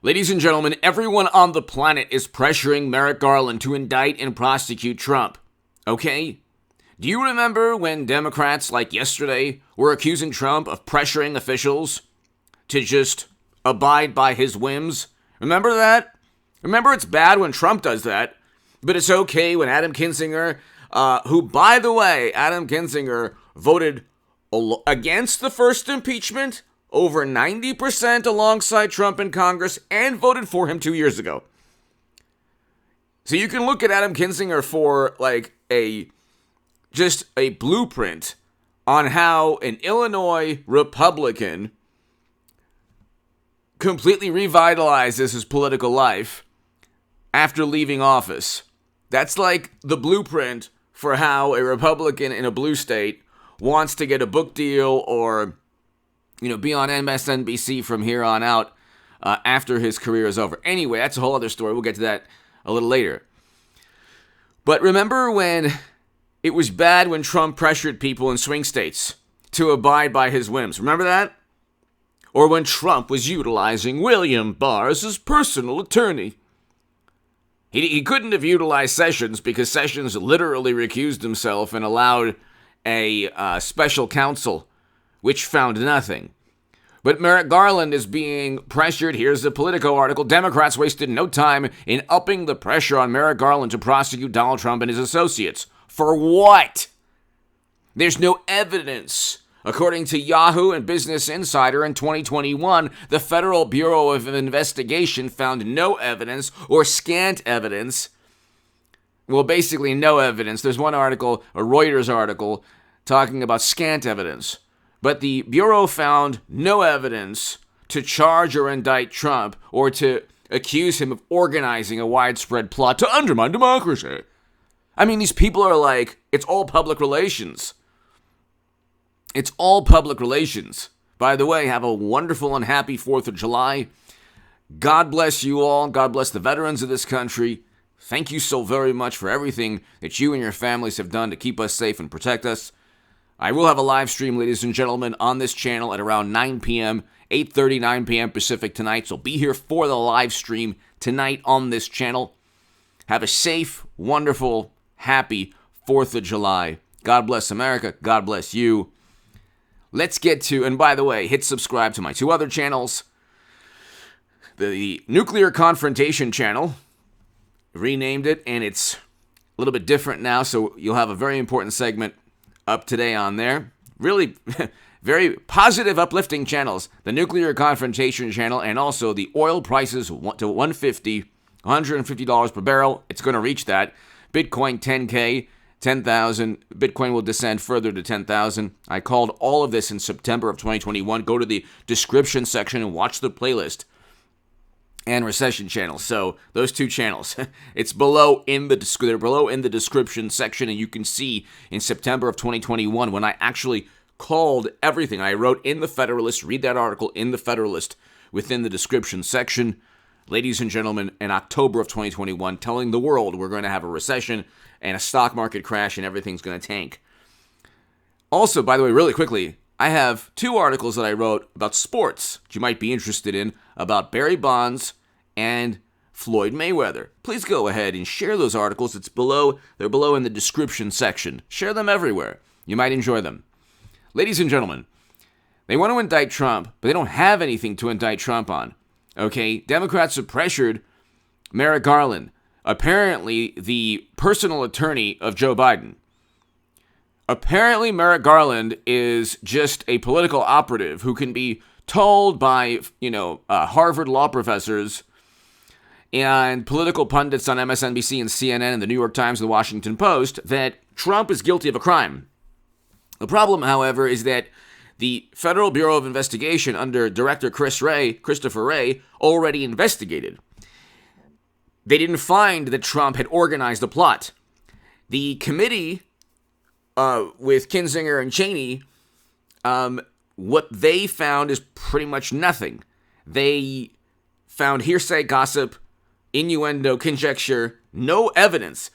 Ladies and gentlemen, everyone on the planet is pressuring Merrick Garland to indict and prosecute Trump. Okay? Do you remember when Democrats, like yesterday, were accusing Trump of pressuring officials to just abide by his whims? Remember that? Remember, it's bad when Trump does that, but it's okay when Adam Kinzinger, who, by the way, Adam Kinzinger voted against the first impeachment over 90% alongside Trump in Congress and voted for him 2 years ago. So you can look at Adam Kinzinger for just a blueprint on how an Illinois Republican completely revitalizes his political life after leaving office. That's like the blueprint for how a Republican in a blue state wants to get a book deal or be on MSNBC from here on out after his career is over. Anyway, that's a whole other story. We'll get to that a little later. But remember when it was bad when Trump pressured people in swing states to abide by his whims? Remember that? Or when Trump was utilizing William Barr as his personal attorney. He couldn't have utilized Sessions because Sessions literally recused himself and allowed a special counsel, which found nothing. But Merrick Garland is being pressured. Here's the Politico article. Democrats wasted no time in upping the pressure on Merrick Garland to prosecute Donald Trump and his associates. For what? There's no evidence. According to Yahoo and Business Insider in 2021, the Federal Bureau of Investigation found no evidence or scant evidence. Well, basically no evidence. There's one article, a Reuters article, talking about scant evidence. But the Bureau found no evidence to charge or indict Trump or to accuse him of organizing a widespread plot to undermine democracy. I mean, these people are like, it's all public relations. It's all public relations. By the way, have a wonderful and happy 4th of July. God bless you all. God bless the veterans of this country. Thank you so very much for everything that you and your families have done to keep us safe and protect us. I will have a live stream, ladies and gentlemen, on this channel at around 9 p.m., 8:30, 9 p.m. Pacific tonight. So be here for the live stream tonight on this channel. Have a safe, wonderful, happy 4th of July. God bless America. God bless you. Let's get to, and by the way, hit subscribe to my two other channels. The Nuclear Confrontation channel, renamed it, and it's a little bit different now, so you'll have a very important segment up today on there. Really very positive, uplifting channels. The Nuclear Confrontation channel, and also the oil prices to $150 per barrel. It's going to reach that. Bitcoin 10K. 10,000. Bitcoin will descend further to 10,000. I called all of this in September of 2021. Go to the description section and watch the playlist. And Recession channel. So those two channels, it's below they're below in the description section, and you can see in September of 2021 when I actually called everything. I wrote in the Federalist. Read that article in the Federalist within the description section. Ladies and gentlemen, in October of 2021, telling the world we're going to have a recession and a stock market crash and everything's going to tank. Also, by the way, really quickly, I have two articles that I wrote about sports that you might be interested in, about Barry Bonds and Floyd Mayweather. Please go ahead and share those articles. They're below in the description section. Share them everywhere. You might enjoy them. Ladies and gentlemen, they want to indict Trump, but they don't have anything to indict Trump on. Okay, Democrats have pressured Merrick Garland, apparently the personal attorney of Joe Biden. Apparently Merrick Garland is just a political operative who can be told by, Harvard law professors and political pundits on MSNBC and CNN and the New York Times and the Washington Post that Trump is guilty of a crime. The problem, however, is that the Federal Bureau of Investigation under Director Christopher Wray, already investigated. They didn't find that Trump had organized a plot. The committee with Kinzinger and Cheney, what they found is pretty much nothing. They found hearsay, gossip, innuendo, conjecture, no evidence.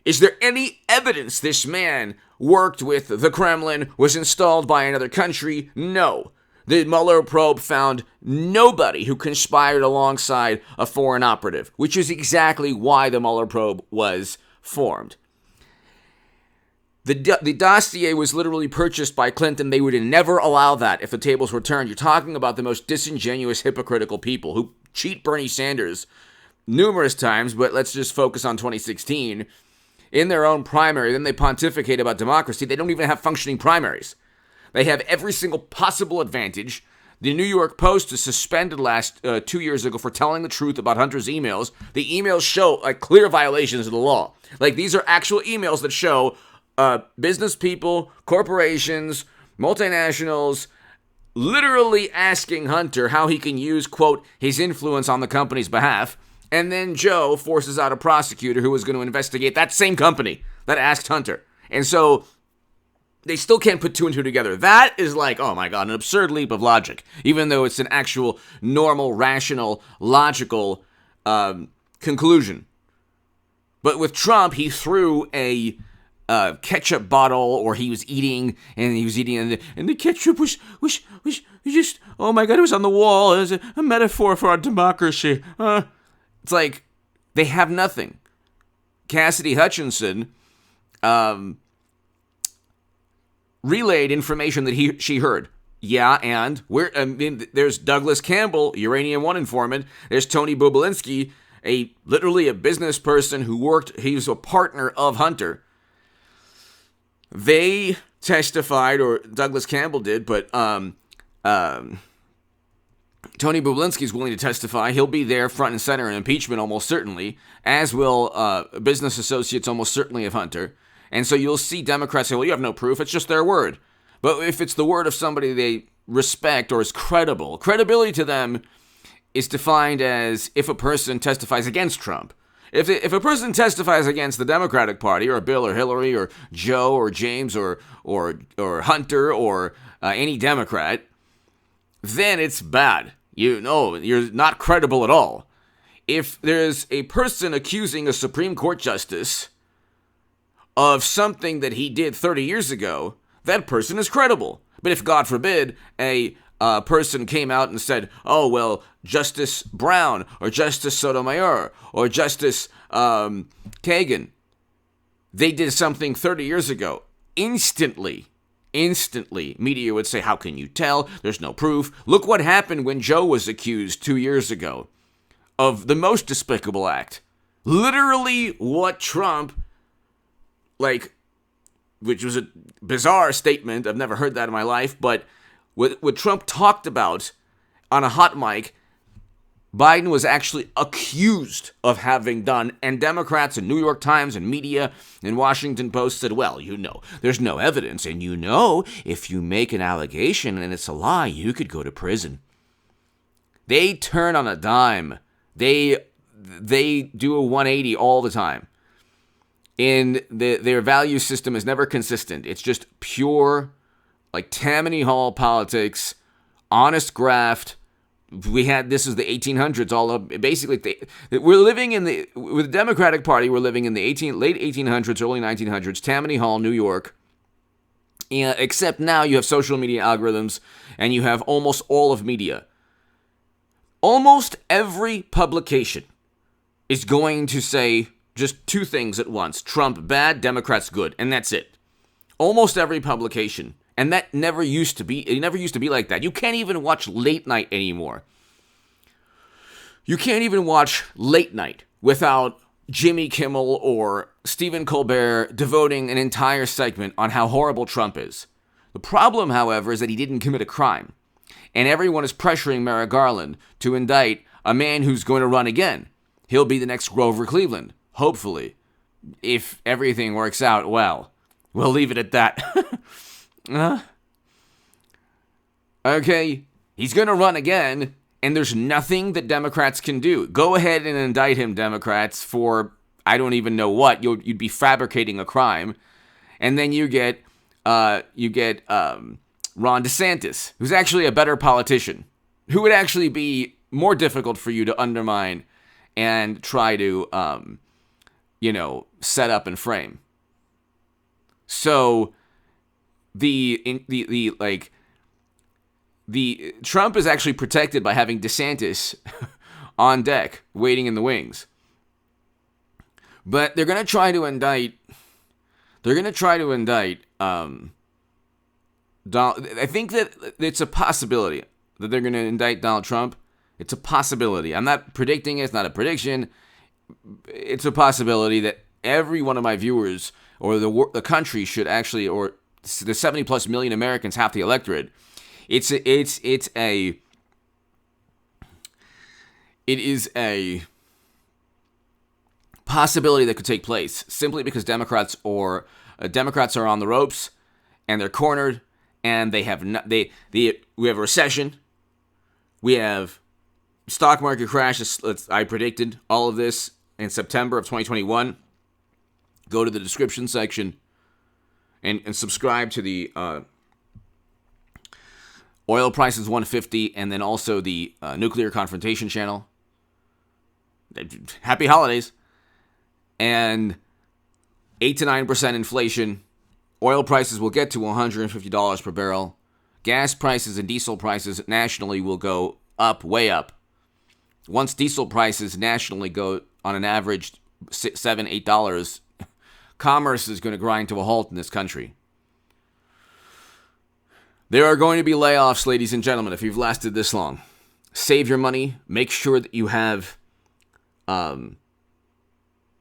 Is there any evidence this man worked with the Kremlin, was installed by another country? No. The Mueller probe found nobody who conspired alongside a foreign operative, which is exactly why the Mueller probe was formed. The dossier was literally purchased by Clinton. They would never allow that if the tables were turned. You're talking about the most disingenuous, hypocritical people who cheat Bernie Sanders numerous times, but let's just focus on 2016. In their own primary, then they pontificate about democracy. They don't even have functioning primaries. They have every single possible advantage. The New York Post was suspended 2 years ago for telling the truth about Hunter's emails. The emails show clear violations of the law. These are actual emails that show business people, corporations, multinationals, literally asking Hunter how he can use, quote, his influence on the company's behalf. And then Joe forces out a prosecutor who was going to investigate that same company that asked Hunter. And so they still can't put two and two together. That is oh my God, an absurd leap of logic, even though it's an actual normal, rational, logical conclusion. But with Trump, he threw a ketchup bottle, or he was eating, and the ketchup was just, oh my God, it was on the wall. It was a metaphor for our democracy. It's they have nothing. Cassidy Hutchinson relayed information that she heard. Yeah, and there's Douglas Campbell, Uranium One informant. There's Tony Bobulinski, literally a business person who he was a partner of Hunter. They testified, or Douglas Campbell did, but Tony Bobulinski is willing to testify. He'll be there front and center in impeachment almost certainly, as will business associates almost certainly of Hunter. And so you'll see Democrats say, well, you have no proof. It's just their word. But if it's the word of somebody they respect or is credible, credibility to them is defined as if a person testifies against Trump. If a person testifies against the Democratic Party, or Bill or Hillary or Joe or James or Hunter or any Democrat, then it's bad. You're not credible at all. If there's a person accusing a Supreme Court justice of something that he did 30 years ago, that person is credible. But if, God forbid, a person came out and said, oh, well, Justice Brown or Justice Sotomayor or Justice Kagan, they did something 30 years ago, instantly, media would say, how can you tell? There's no proof. Look what happened when Joe was accused 2 years ago of the most despicable act. Literally what Trump, which was a bizarre statement. I've never heard that in my life, but what Trump talked about on a hot mic, Biden was actually accused of having done, and Democrats and New York Times and media and Washington Post said, well, there's no evidence, and if you make an allegation and it's a lie, you could go to prison. They turn on a dime. They do a 180 all the time. And their value system is never consistent. It's just pure, Tammany Hall politics, honest graft. This is the 1800s all up. Basically, we're living with the Democratic Party, we're living in the late 1800s, early 1900s, Tammany Hall, New York. Except now you have social media algorithms, and you have almost all of media. Almost every publication is going to say just two things at once. Trump bad, Democrats good, and that's it. Almost every publication. And that never used to be. It never used to be like that. You can't even watch late night anymore. You can't even watch late night without Jimmy Kimmel or Stephen Colbert devoting an entire segment on how horrible Trump is. The problem, however, is that he didn't commit a crime. And everyone is pressuring Merrick Garland to indict a man who's going to run again. He'll be the next Grover Cleveland, hopefully, if everything works out well. We'll leave it at that. Okay, he's going to run again, and there's nothing that Democrats can do. Go ahead and indict him, Democrats, for I don't even know what. You'd be fabricating a crime. And then you get Ron DeSantis, who's actually a better politician, who would actually be more difficult for you to undermine and try to, set up and frame. So the the Trump is actually protected by having DeSantis on deck, waiting in the wings. But they're going to try to indict. I think that it's a possibility that they're going to indict Donald Trump. It's a possibility. I'm not predicting it. It's not a prediction. It's a possibility that every one of my viewers or the country should actually, or the 70 plus million Americans, half the electorate. It is a possibility that could take place simply because Democrats are on the ropes and they're cornered, and we have a recession, we have stock market crashes. I predicted all of this in September of 2021. Go to the description section and subscribe to the oil prices 150, and then also the nuclear confrontation channel. Happy holidays. And 8 to 9% inflation. Oil prices will get to $150 per barrel. Gas prices and diesel prices nationally will go up, way up. Once diesel prices nationally go on an average $7, $8, commerce is going to grind to a halt in this country. There are going to be layoffs, ladies and gentlemen, if you've lasted this long. Save your money. Make sure that you have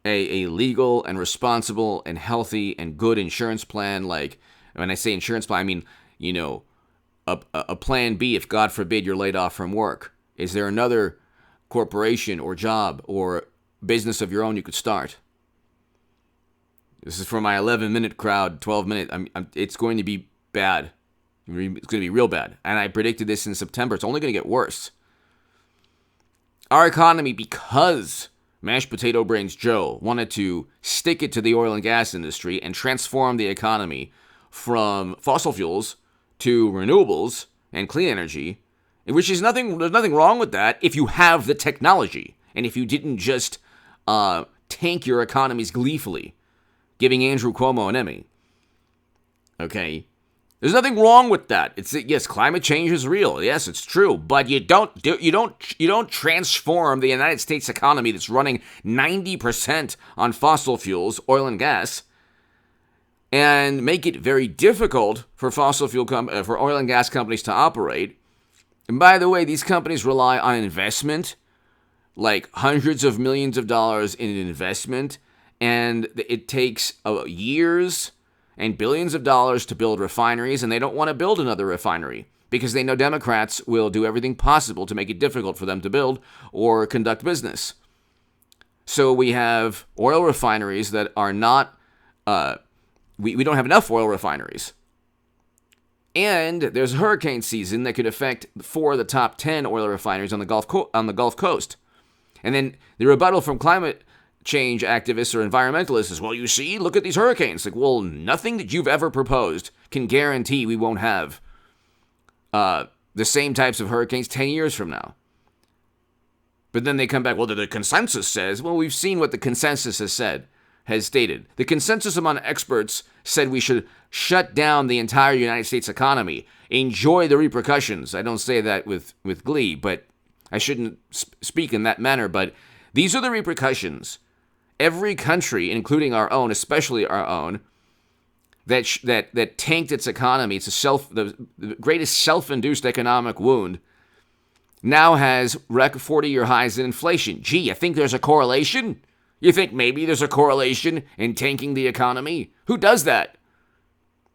a legal and responsible and healthy and good insurance plan. Like, when I say insurance plan, I mean, a plan B if, God forbid, you're laid off from work. Is there another corporation or job or business of your own you could start? This is for my 11-minute crowd, 12-minute. It's going to be bad. It's going to be real bad. And I predicted this in September. It's only going to get worse. Our economy, because Mashed Potato Brains Joe wanted to stick it to the oil and gas industry and transform the economy from fossil fuels to renewables and clean energy, which is there's nothing wrong with that if you have the technology and if you didn't just tank your economies gleefully, giving Andrew Cuomo an Emmy. Okay? There's nothing wrong with that. Yes, climate change is real. Yes, it's true, but you don't transform the United States economy that's running 90% on fossil fuels, oil and gas, and make it very difficult for for oil and gas companies to operate. And by the way, these companies rely on investment, like hundreds of millions of dollars in investment, and it takes years and billions of dollars to build refineries, and they don't want to build another refinery because they know Democrats will do everything possible to make it difficult for them to build or conduct business. So we have oil refineries that are not, we don't have enough oil refineries. And there's hurricane season that could affect 4 of the top 10 oil refineries on the Gulf Coast. And then the rebuttal from climate change activists or environmentalists is, well, you see, look at these hurricanes. Like, well, nothing that you've ever proposed can guarantee we won't have the same types of hurricanes 10 years from now. But then they come back, well, the consensus says, well, we've seen what the consensus has stated. The consensus among experts said we should shut down the entire United States economy. Enjoy the repercussions. I don't say that with glee, but I shouldn't speak in that manner, but these are the repercussions. Every country, including our own, especially our own, that tanked its economy, it's the greatest self-induced economic wound, now has 40-year highs in inflation. Gee, I think there's a correlation? You think maybe there's a correlation in tanking the economy? Who does that?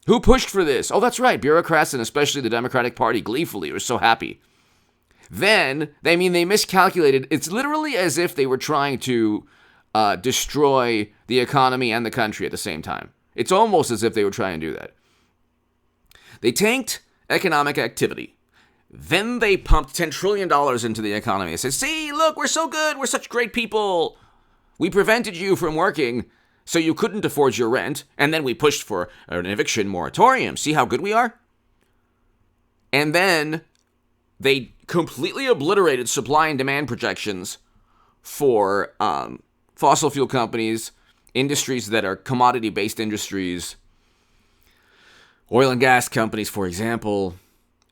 Who pushed for this? Oh, that's right, bureaucrats and especially the Democratic Party gleefully were so happy. Then, they miscalculated. It's literally as if they were trying to destroy the economy and the country at the same time. It's almost as if they were trying to do that. They tanked economic activity. Then they pumped $10 trillion into the economy. They said, see, look, we're so good. We're such great people. We prevented you from working so you couldn't afford your rent. And then we pushed for an eviction moratorium. See how good we are? And then they completely obliterated supply and demand projections for fossil fuel companies, industries that are commodity-based industries, oil and gas companies, for example,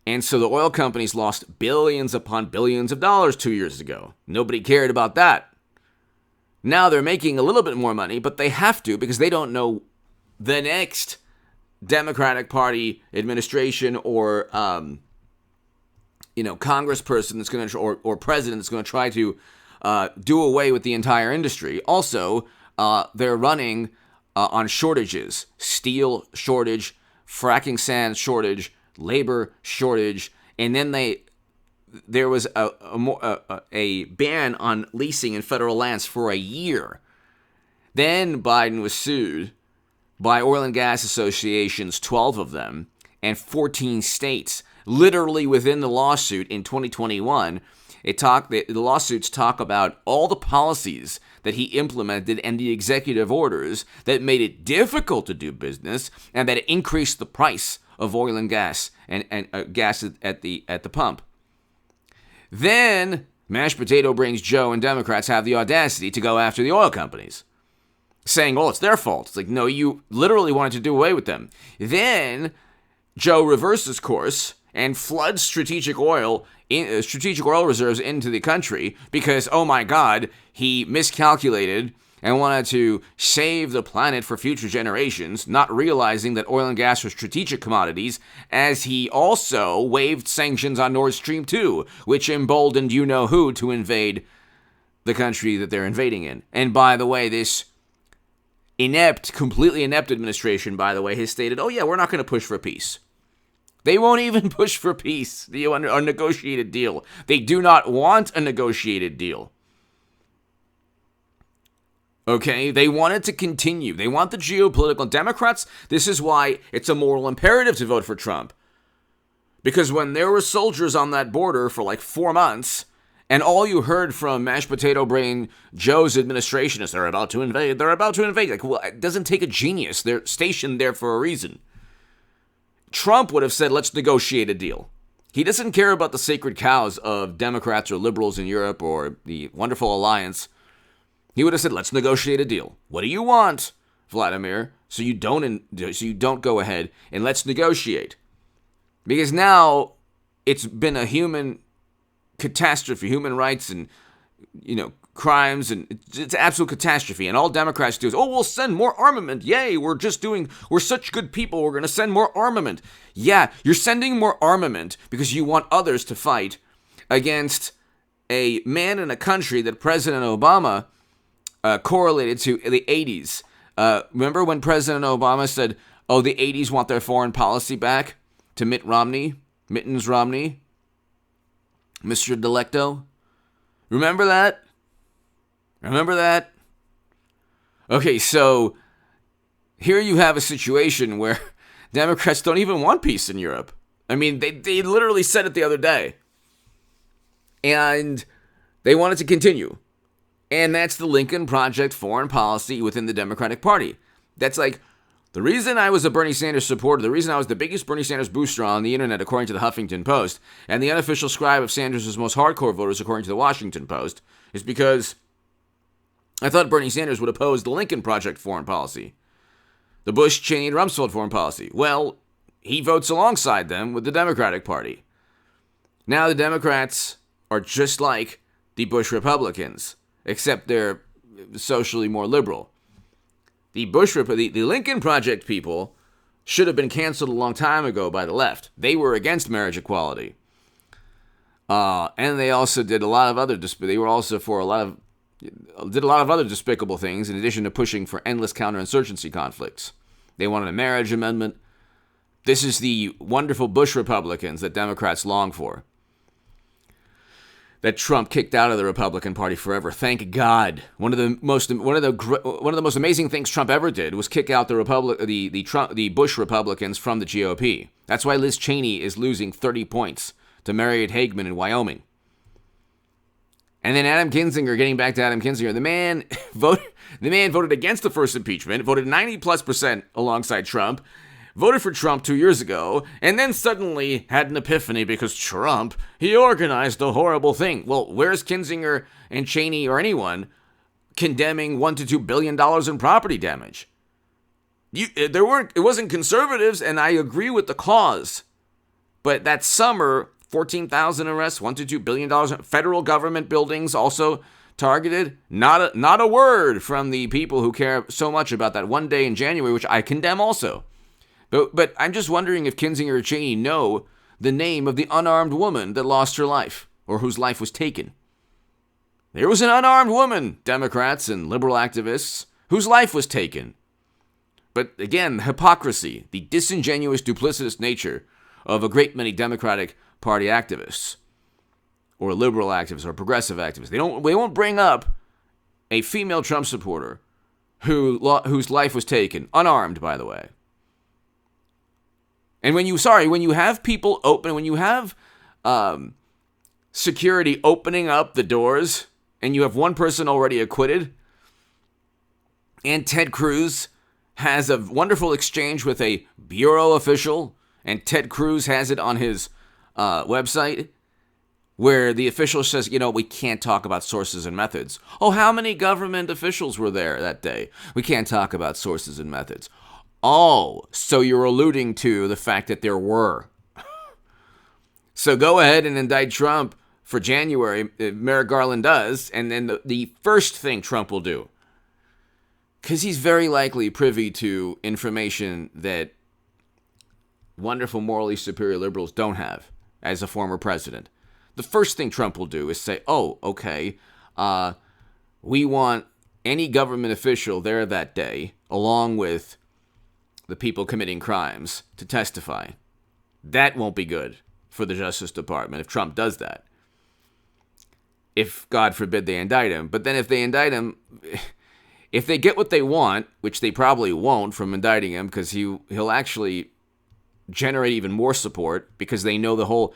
And so the oil companies lost billions upon billions of dollars 2 years ago. Nobody cared about that. Now they're making a little bit more money, but they have to because they don't know the next Democratic Party administration or congressperson that's going to or president that's going to try to do away with the entire industry. Also, they're running on shortages: steel shortage, fracking sand shortage, labor shortage, and then there was a ban on leasing in federal lands for a year. Then Biden was sued by oil and gas associations, 12 of them, and 14 states. Literally within the lawsuit in 2021, the lawsuits talk about all the policies that he implemented and the executive orders that made it difficult to do business and that increased the price of oil and gas and gas at the pump. Then mashed potato brains Joe and Democrats have the audacity to go after the oil companies, saying, "Oh, it's their fault." It's like, no, you literally wanted to do away with them. Then Joe reverses course and floods strategic oil reserves into the country because, oh my God, he miscalculated and wanted to save the planet for future generations, not realizing that oil and gas are strategic commodities, as he also waived sanctions on Nord Stream 2, which emboldened you-know-who to invade the country that they're invading in. And by the way, this completely inept administration, by the way, has stated, oh yeah, we're not going to push for peace. They won't even push for peace, a negotiated deal. They do not want a negotiated deal. Okay, they want it to continue. They want the geopolitical Democrats. This is why it's a moral imperative to vote for Trump. Because when there were soldiers on that border for like 4 months, and all you heard from mashed potato brain Joe's administration is they're about to invade. Like, well, it doesn't take a genius. They're stationed there for a reason. Trump would have said, let's negotiate a deal. He doesn't care about the sacred cows of Democrats or liberals in Europe or the wonderful alliance. He would have said, let's negotiate a deal. What do you want, Vladimir? So you don't go ahead and let's negotiate. Because now it's been a human catastrophe, human rights and, crimes, and it's absolute catastrophe. And all Democrats do is, oh, we'll send more armament. Yay, we're such good people. We're going to send more armament. Yeah, you're sending more armament because you want others to fight against a man in a country that President Obama correlated to the 80s. Remember when President Obama said, oh, the 80s want their foreign policy back to Mittens Romney, Mr. Delecto? Remember that? Okay, so here you have a situation where Democrats don't even want peace in Europe. I mean, they literally said it the other day. And they want it to continue. And that's the Lincoln Project foreign policy within the Democratic Party. That's like, the reason I was a Bernie Sanders supporter, the reason I was the biggest Bernie Sanders booster on the internet, according to the Huffington Post, and the unofficial scribe of Sanders' most hardcore voters, according to the Washington Post, is because I thought Bernie Sanders would oppose the Lincoln Project foreign policy, the Bush, Cheney, and Rumsfeld foreign policy. Well, he votes alongside them with the Democratic Party. Now the Democrats are just like the Bush Republicans, except they're socially more liberal. The Lincoln Project people should have been canceled a long time ago by the left. They were against marriage equality, and they also did a lot of other. They were also for a lot of other despicable things. In addition to pushing for endless counterinsurgency conflicts, they wanted a marriage amendment. This is the wonderful Bush Republicans that Democrats long for, that Trump kicked out of the Republican Party forever. Thank God. One of the most amazing things Trump ever did was kick out the Bush Republicans from the GOP. That's why Liz Cheney is losing 30 points to Mariette Hageman in Wyoming. And then Adam Kinzinger, getting back to Adam Kinzinger, the man voted against the first impeachment, voted 90+% alongside Trump, voted for Trump 2 years ago, and then suddenly had an epiphany because Trump, he organized a horrible thing. Well, where's Kinzinger and Cheney or anyone condemning $1 to $2 billion in property damage? It wasn't conservatives, and I agree with the cause. But that summer, 14,000 arrests, $1 to $2 billion. Federal government buildings also targeted. Not a word from the people who care so much about that one day in January, which I condemn also. But I'm just wondering if Kinzinger or Cheney know the name of the unarmed woman that lost her life, or whose life was taken. There was an unarmed woman, Democrats and liberal activists, whose life was taken. But again, the hypocrisy, the disingenuous, duplicitous nature of a great many Democratic Party activists, or liberal activists, or progressive activists. They won't bring up a female Trump supporter whose life was taken, unarmed, by the way. And when you have people open, when you have security opening up the doors, and you have one person already acquitted, and Ted Cruz has a wonderful exchange with a bureau official, and Ted Cruz has it on his website, where the official says, we can't talk about sources and methods. Oh, how many government officials were there that day? We can't talk about sources and methods. Oh, so you're alluding to the fact that there were. So go ahead and indict Trump for January, Merrick Garland does, and then the first thing Trump will do, because he's very likely privy to information that wonderful, morally superior liberals don't have as a former president. The first thing Trump will do is say, oh, okay, we want any government official there that day, along with the people committing crimes, to testify. That won't be good for the Justice Department if Trump does that. If, God forbid, they indict him. But then if they indict him, if they get what they want, which they probably won't from indicting him, because he'll actually generate even more support, because they know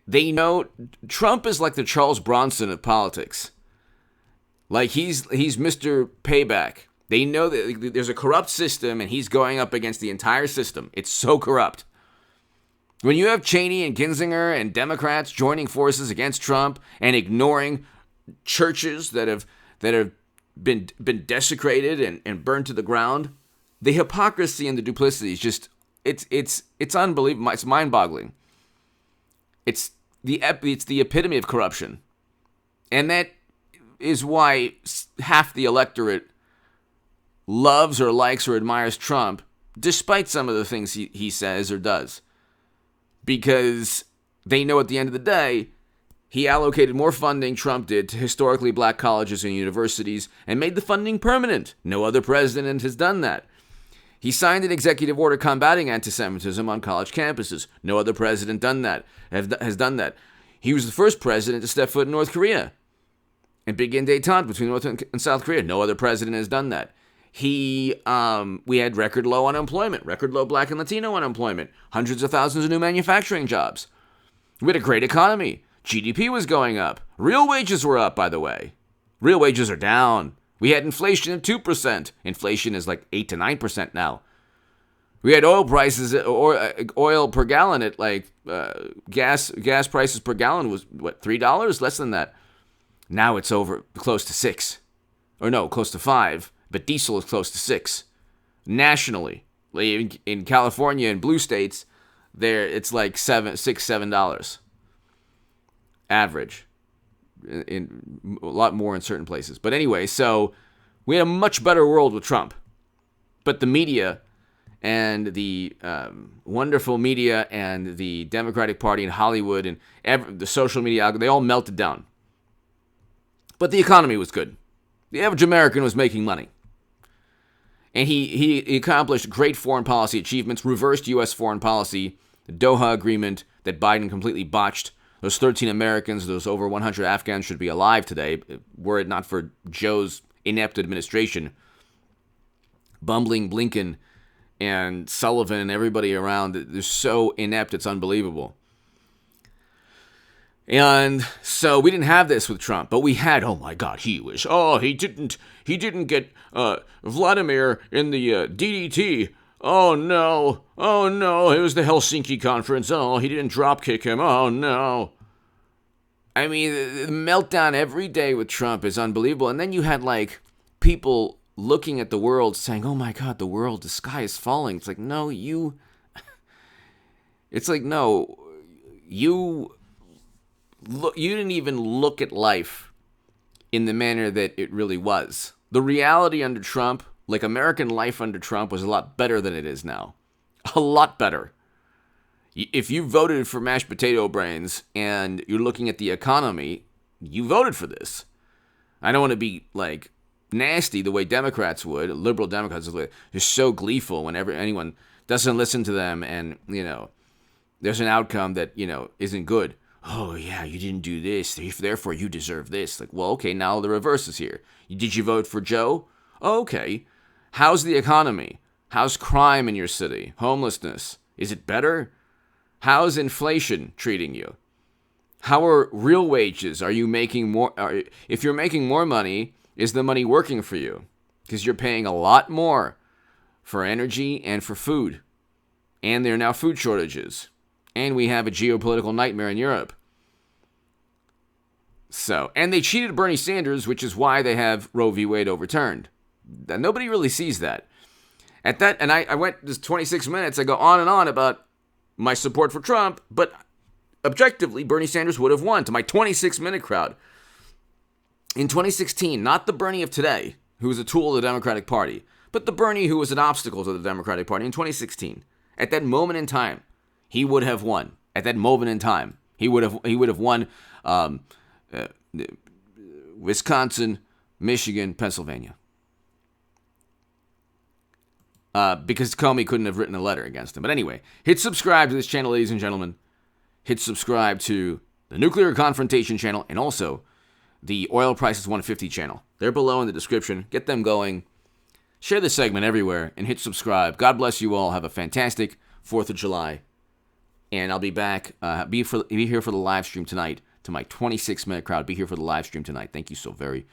they know Trump is like the Charles Bronson of politics. Like he's Mr. Payback. They know that there's a corrupt system, and he's going up against the entire system. It's so corrupt. When you have Cheney and Kinzinger and Democrats joining forces against Trump and ignoring churches that have been desecrated and burned to the ground, the hypocrisy and the duplicity is just it's unbelievable. It's mind-boggling. It's the epitome of corruption, and that is why half the electorate loves or likes or admires Trump, despite some of the things he says or does. Because they know at the end of the day, he allocated more funding, Trump did, to historically black colleges and universities and made the funding permanent. No other president has done that. He signed an executive order combating anti-Semitism on college campuses. No other president has done that. He was the first president to step foot in North Korea and begin détente between North and South Korea. No other president has done that. We had record low unemployment, record low black and Latino unemployment, hundreds of thousands of new manufacturing jobs. We had a great economy. GDP was going up. Real wages were up, by the way. Real wages are down. We had inflation of 2%. Inflation is like 8 to 9% now. We had oil prices, or oil per gallon at gas prices per gallon was, $3? Less than that. Now it's over close to 6. Or no, close to 5. But diesel is close to 6. Nationally. In California and blue states, it's like $7 average. In a lot more in certain places. But anyway, so we had a much better world with Trump. But the media and the wonderful media and the Democratic Party in Hollywood and the social media, they all melted down. But the economy was good. The average American was making money. And he accomplished great foreign policy achievements, reversed U.S. foreign policy, the Doha Agreement that Biden completely botched. Those 13 Americans, those over 100 Afghans should be alive today, were it not for Joe's inept administration. Bumbling Blinken and Sullivan and everybody around, they're so inept, it's unbelievable. And so we didn't have this with Trump, but we had, oh my God, he didn't get Vladimir in the DDT. Oh no, it was the Helsinki conference. Oh, he didn't drop kick him. Oh no. I mean, the meltdown every day with Trump is unbelievable. And then you had people looking at the world saying, oh my God, the sky is falling. It's like, no, It's like, no, you didn't even look at life in the manner that it really was. The reality under Trump, like American life under Trump, was a lot better than it is now. A lot better. If you voted for mashed potato brains and you're looking at the economy, you voted for this. I don't want to be like nasty the way Democrats would. Liberal Democrats are just so gleeful whenever anyone doesn't listen to them and, there's an outcome that, isn't good. Oh, yeah, you didn't do this, therefore you deserve this. Like, well, okay, now the reverse is here. Did you vote for Joe? Oh, okay. How's the economy? How's crime in your city? Homelessness? Is it better? How's inflation treating you? How are real wages? Are you making more? If you're making more money, is the money working for you? Because you're paying a lot more for energy and for food. And there are now food shortages. And we have a geopolitical nightmare in Europe. So, and they cheated Bernie Sanders, which is why they have Roe v. Wade overturned. Nobody really sees that. At that, and I went this 26 minutes, I go on and on about my support for Trump, but objectively, Bernie Sanders would have won to my 26-minute crowd. In 2016, not the Bernie of today, who was a tool of the Democratic Party, but the Bernie who was an obstacle to the Democratic Party in 2016. At that moment in time, he would have won. At that moment in time, he would have won Wisconsin, Michigan, Pennsylvania. Because Comey couldn't have written a letter against him. But anyway, hit subscribe to this channel, ladies and gentlemen. Hit subscribe to the Nuclear Confrontation channel and also the Oil Prices 150 channel. They're below in the description. Get them going. Share this segment everywhere and hit subscribe. God bless you all. Have a fantastic 4th of July. And I'll be back. Be here for the live stream tonight to my 26-minute crowd. Be here for the live stream tonight. Thank you so very,